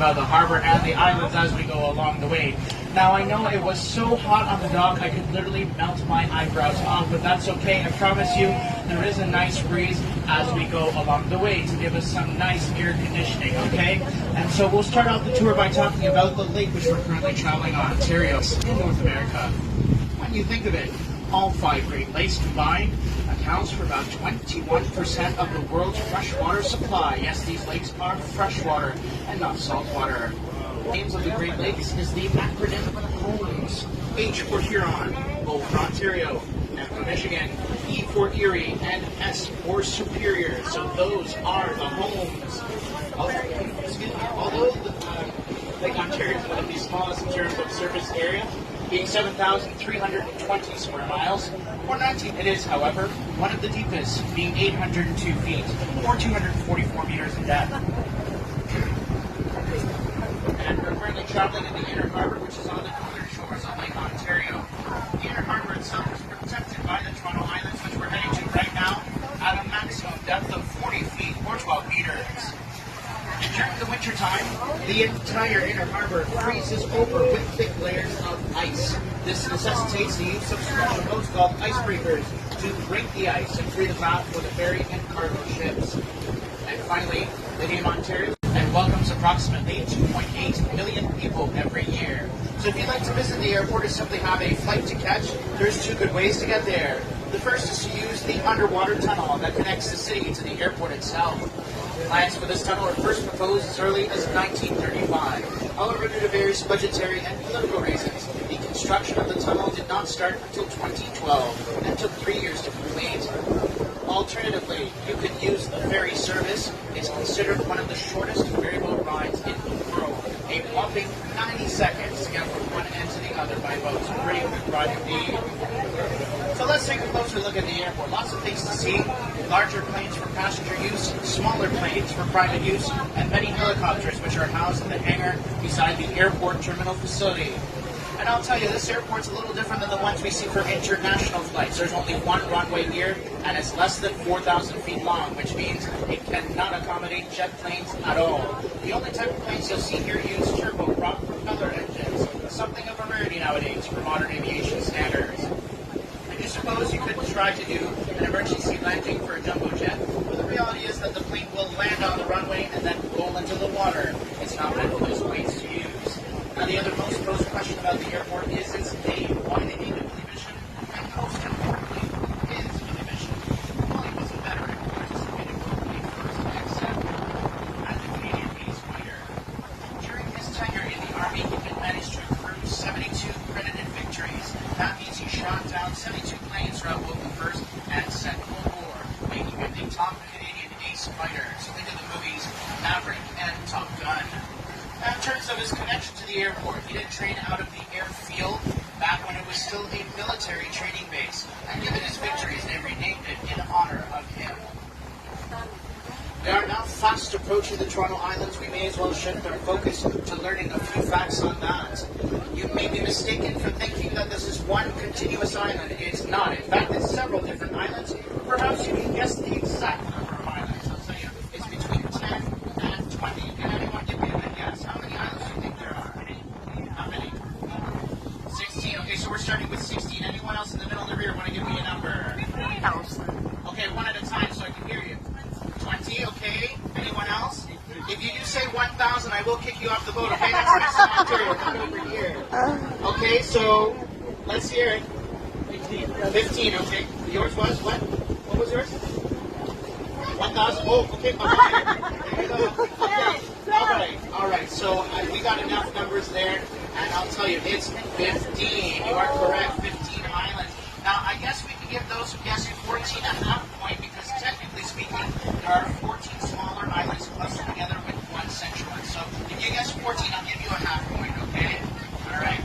about the harbor and the islands as we go along the way. Now, I know it was so hot on the dock I could literally melt my eyebrows off, but that's okay. I promise you there is a nice breeze as we go along the way to give us some nice air conditioning, okay? And so we'll start out the tour by talking about the lake which we're currently traveling on, Ontario, in North America. When you think of it, all 5 Great Lakes combined accounts for about 21% of the world's freshwater supply. Yes, these lakes are freshwater and not saltwater. The names of the Great Lakes is the acronym HOMES. H for Huron, O for Ontario, M for Michigan, E for Erie, and S for Superior. So those are the homes. Although Lake Ontario is one of the smallest in terms of surface area, being 7,320 square miles, or 19. It is, however, one of the deepest, being 802 feet, or 244 meters in depth. And we're currently traveling in the inner harbor, which is on the northern shores of Lake Ontario. The inner harbor itself is protected by the Toronto Islands, which we're heading to right now, at a maximum depth of 40 feet, or 12 meters. And during the winter time, the entire inner harbor freezes over with thick layers of ice. This necessitates the use of special boats called icebreakers to break the ice and free the path for the ferry and cargo ships. And finally, the name Ontario and welcomes approximately 2.8 million people every year. So if you'd like to visit the airport or simply have a flight to catch, there's 2 good ways to get there. The first is to use the underwater tunnel that connects the city to the airport itself. Plans for this tunnel were first proposed as early as 1935. However, due to various budgetary and political reasons, the construction of the tunnel did not start until 2012 and took 3 years to complete. Alternatively, you could use the ferry service. It's considered one of the shortest ferryboat rides in the world. A whopping 90 seconds to get from one end to the other by boat. It's a pretty quick ride indeed. So let's take a closer look at the airport. Lots of things to see. Larger planes for passenger use, smaller planes for private use, and many helicopters which are housed in the hangar beside the airport terminal facility. And I'll tell you, this airport's a little different than the ones we see for international flights. There's only one runway here, and it's less than 4,000 feet long, which means it cannot accommodate jet planes at all. The only type of planes you'll see here use turboprop propeller engines, something of a rarity nowadays for modern aviation standards. And you suppose you could try to do an emergency landing for a jumbo jet, but the reality is that the plane will land on the runway and then roll into the water. It's not meant for those planes to use. Now, the other most posed question about the airport is its name. Why they named it Willie Mission, and most importantly, is Willie Mission. Willie was a veteran who participated in the first accept as a Canadian peace fighter. During his tenure in the Army, he managed to accrue 72 credited victories. That means he shot down 72 planes throughout both the First and Second World War, making him the top Canadian ace fighter. So think of the movies Maverick and Top Gun. Now, in terms of his connection to the airport, he did train out of the airfield back when it was still a military training base. And given his victories, they renamed it in honor of him. We are now fast approaching the Toronto Islands. We may as well shift our focus to learning a few facts on that. You may be mistaken for thinking that this is one continuous island. It's not. In fact, it's several different islands. Perhaps you can guess the exact number of islands. I'll tell you, it's between 10 and 20. Can anyone give me a guess? How many islands do you think there are? How many? 16. Okay, so we're starting with 16. Anyone else in the middle of the rear want to give me a number? Okay, one at a time so I can hear you. 20, okay. Anyone else? If you do say 1,000, I will kick you off the boat, okay? That's next to Ontario, not over here. Okay, so let's hear it. 15, okay. Yours was what? What was yours? 1,000. Oh, okay. There you go. Okay. All right. So we got enough numbers there, and I'll tell you, it's 15. You are correct. 15 islands. Now, I guess we can give those who guessed 14.5 point because technically speaking, there are 14 smaller islands clustered together with one central one. So if you guess 14, I'll give you a half point. Okay. All right.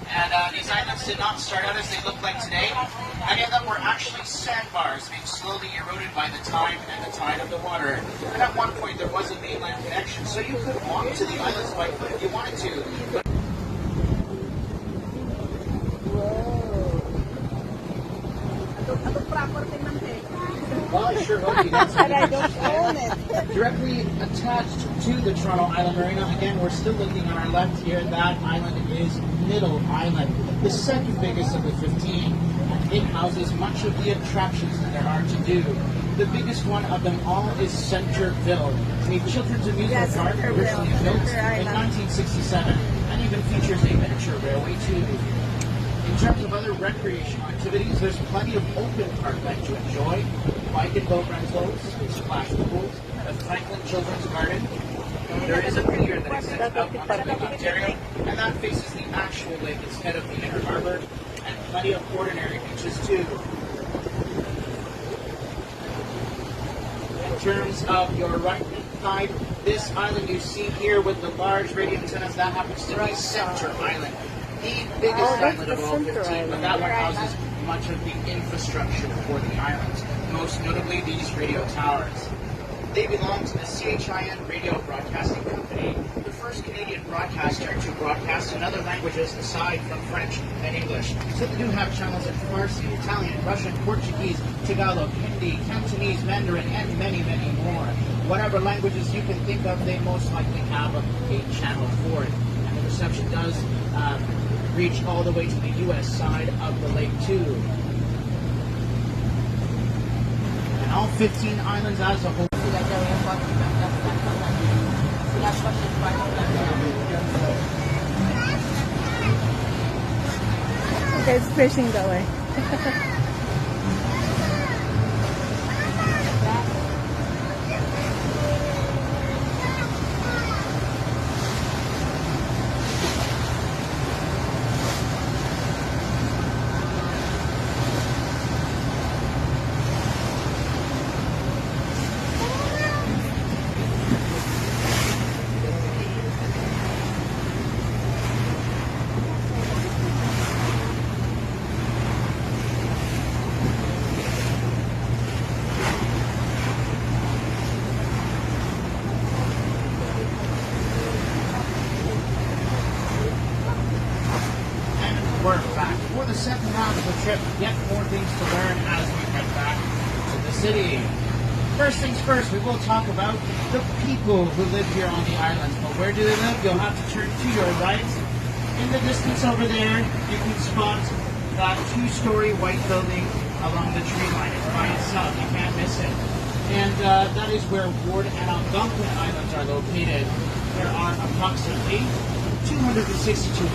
And these islands did not start out as they look like today. Many of them were actually sandbars being slowly eroded by the time and the tide of the water. And at one point there was a mainland connection, so you could walk to the islands by foot if you wanted to. But well, I sure hope you did. I don't own it. Directly attached to the Toronto Island Marina. Again, we're still looking on our left here. That island is Middle Island, the second biggest of the 15. And it houses much of the attractions that there are to do. The biggest one of them all is Centerville, a children's amusement park originally built in 1967 and even features a miniature railway too. In terms of other recreational activities, there's plenty of open parkland to enjoy. Bike and boat rentals, splash pools, a Franklin Children's Garden. There is a pier that extends out onto Lake Ontario, and that faces the actual lake instead of the inner harbor, and plenty of ordinary beaches too. In terms of your right-hand side, this island you see here with the large radio antennas, that happens to be Center Island. The biggest island of all 15, but that one houses much of the infrastructure for the islands, most notably these radio towers. They belong to the CHIN Radio Broadcasting Company, the first Canadian broadcaster to broadcast in other languages aside from French and English. So they do have channels in Farsi, Italian, Russian, Portuguese, Tagalog, Hindi, Cantonese, Mandarin, and many, many more. Whatever languages you can think of, they most likely have a channel for it. And the reception does reach all the way to the U.S. side of the lake too. And all 15 islands as a whole. Okay, it's facing that way. We're back for the second half of the trip. Yet more things to learn as we head back to the city. First things first, we will talk about the people who live here on the islands. But where do they live? You'll have to turn to your right. In the distance over there, you can spot that two-story white building along the tree line. It's by itself. You can't miss it. And that is where Ward and Algonquin Islands are located. There are approximately 262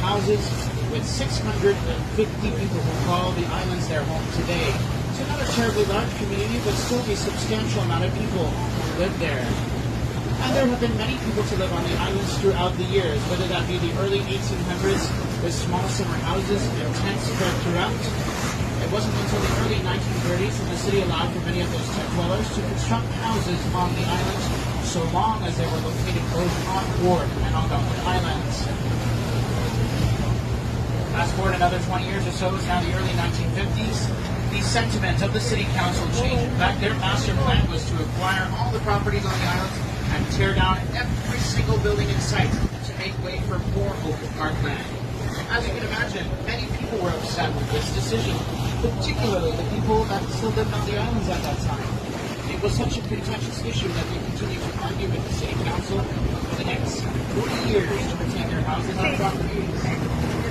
houses with 650 people who call the islands their home today. It's not a terribly large community, but still a substantial amount of people who live there. And there have been many people to live on the islands throughout the years, whether that be the early 1800s with small summer houses and tents spread throughout. It wasn't until the early 1930s when the city allowed for many of those tent dwellers to construct houses on the islands, so long as they were located both on Ward and Algonquin Islands. Fast forward another 20 years or so, it's now the early 1950s. The sentiment of the city council changed. In fact, their master plan was to acquire all the properties on the islands and tear down every single building in sight to make way for more open parkland. As you can imagine, many people were upset with this decision, particularly the people that still lived on the islands at that time. It was such a contentious issue that they continued to argue with the city council for the next 40 years to retain their houses and properties.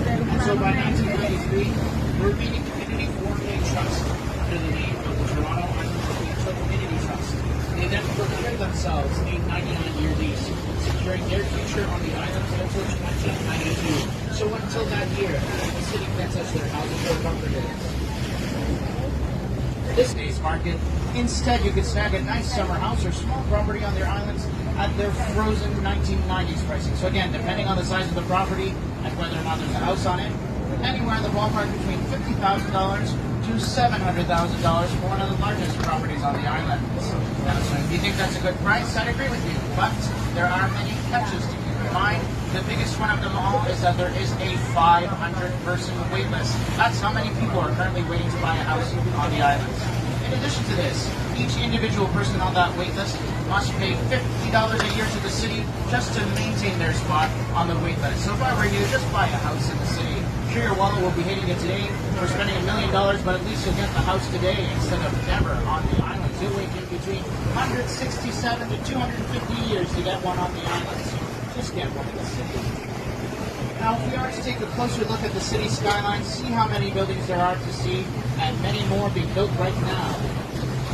And so by 1993, the remaining community formed a trust under the name of the Toronto Island Provincial Community Trust. They then procured themselves a 99-year lease, securing their future on the islands until 1992. So until that year, the city can't touch their houses or properties. This day's market, instead you could snag a nice summer house or small property on their islands at their frozen 1990s pricing. So again, depending on the size of the property and whether or not there's a house on it, anywhere in the ballpark between $50,000 to $700,000 for one of the largest properties on the island. Now, so if you think that's a good price, I'd agree with you. But there are many catches to keep in mind. The biggest one of them all is that there is a 500-person wait list. That's how many people are currently waiting to buy a house on the islands. In addition to this, each individual person on that wait list must pay $50 a year to the city just to maintain their spot on the wait list. So if I were you, just buy a house in the city. Sure, your wallet will be hitting it today for spending $1 million, but at least you'll get the house today instead of never on the island. buildings. It waited between 167 to 250 years to get one on the island. So just get one in the city. Now, if we are to take a closer look at the city skyline, see how many buildings there are to see, and many more being built right now.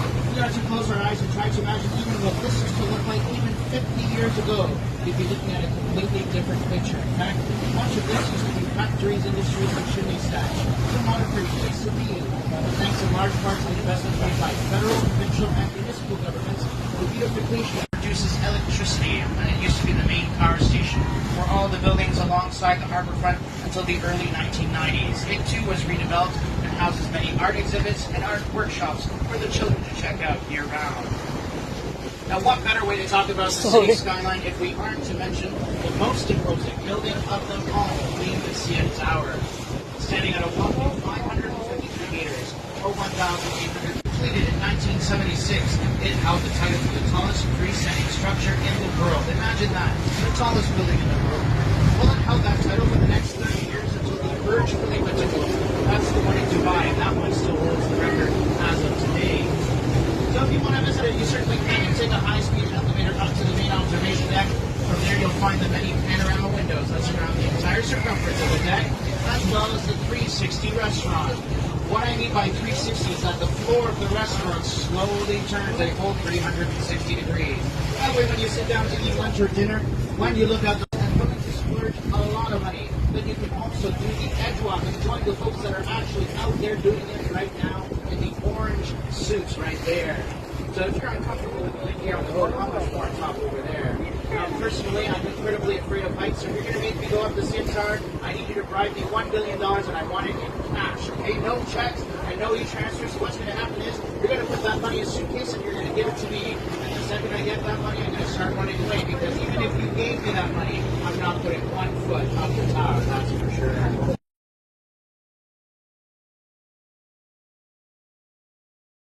If we are to close our eyes and try to imagine even what this used to look like even 50 years ago, you'd be looking at a completely different picture. In fact, much of this used to be factories, industries, and chimney stacks. It's not a pretty place to be. But thanks in large part to the investment made by federal, provincial, and municipal governments, the beautification produces electricity, and it used to be the main power station for all the buildings alongside the harbor front until the early 1990s. It too was redeveloped and houses many art exhibits and art workshops for the children to check out year-round. Now, what better way to talk about the city skyline if we aren't to mention the most imposing building of them all, being the CN Tower. Standing at a whopping 553 meters, or 1,800, completed in 1976, it held the title for the tallest freestanding structure in the world. Imagine that, the tallest building in the world. Well, it held that title for the next 30 years until the Burj Khalifa took over. That's the one in Dubai, and that one still holds the record as of today. So if you want to visit it, you certainly can. You take a high-speed elevator up to the main observation deck. From there, you'll find the many panorama windows that surround the entire circumference of the deck, as well as the 360 restaurant. What I mean by 360 is that the floor of the restaurant slowly turns a full 360 degrees. That way, when you sit down to eat lunch or dinner, when you look out the and willing to splurge a lot of money, then you can also do the edge walk and join the folks that are actually out there doing it right now in the orange suits right there. So if you're uncomfortable with being here on the board, how much more on top over there? Personally, I'm incredibly afraid of heights, so if you're going to make me go up the CN Tower, I need you to bribe me $1 billion, and I want it in cash, okay? No checks and no e-transfer, so what's going to happen is you're going to put that money in a suitcase and you're going to give it to me, and the second I get that money, I'm going to start running away, because even if you gave me that money, I'm not putting 1 foot up the tower, that's for sure.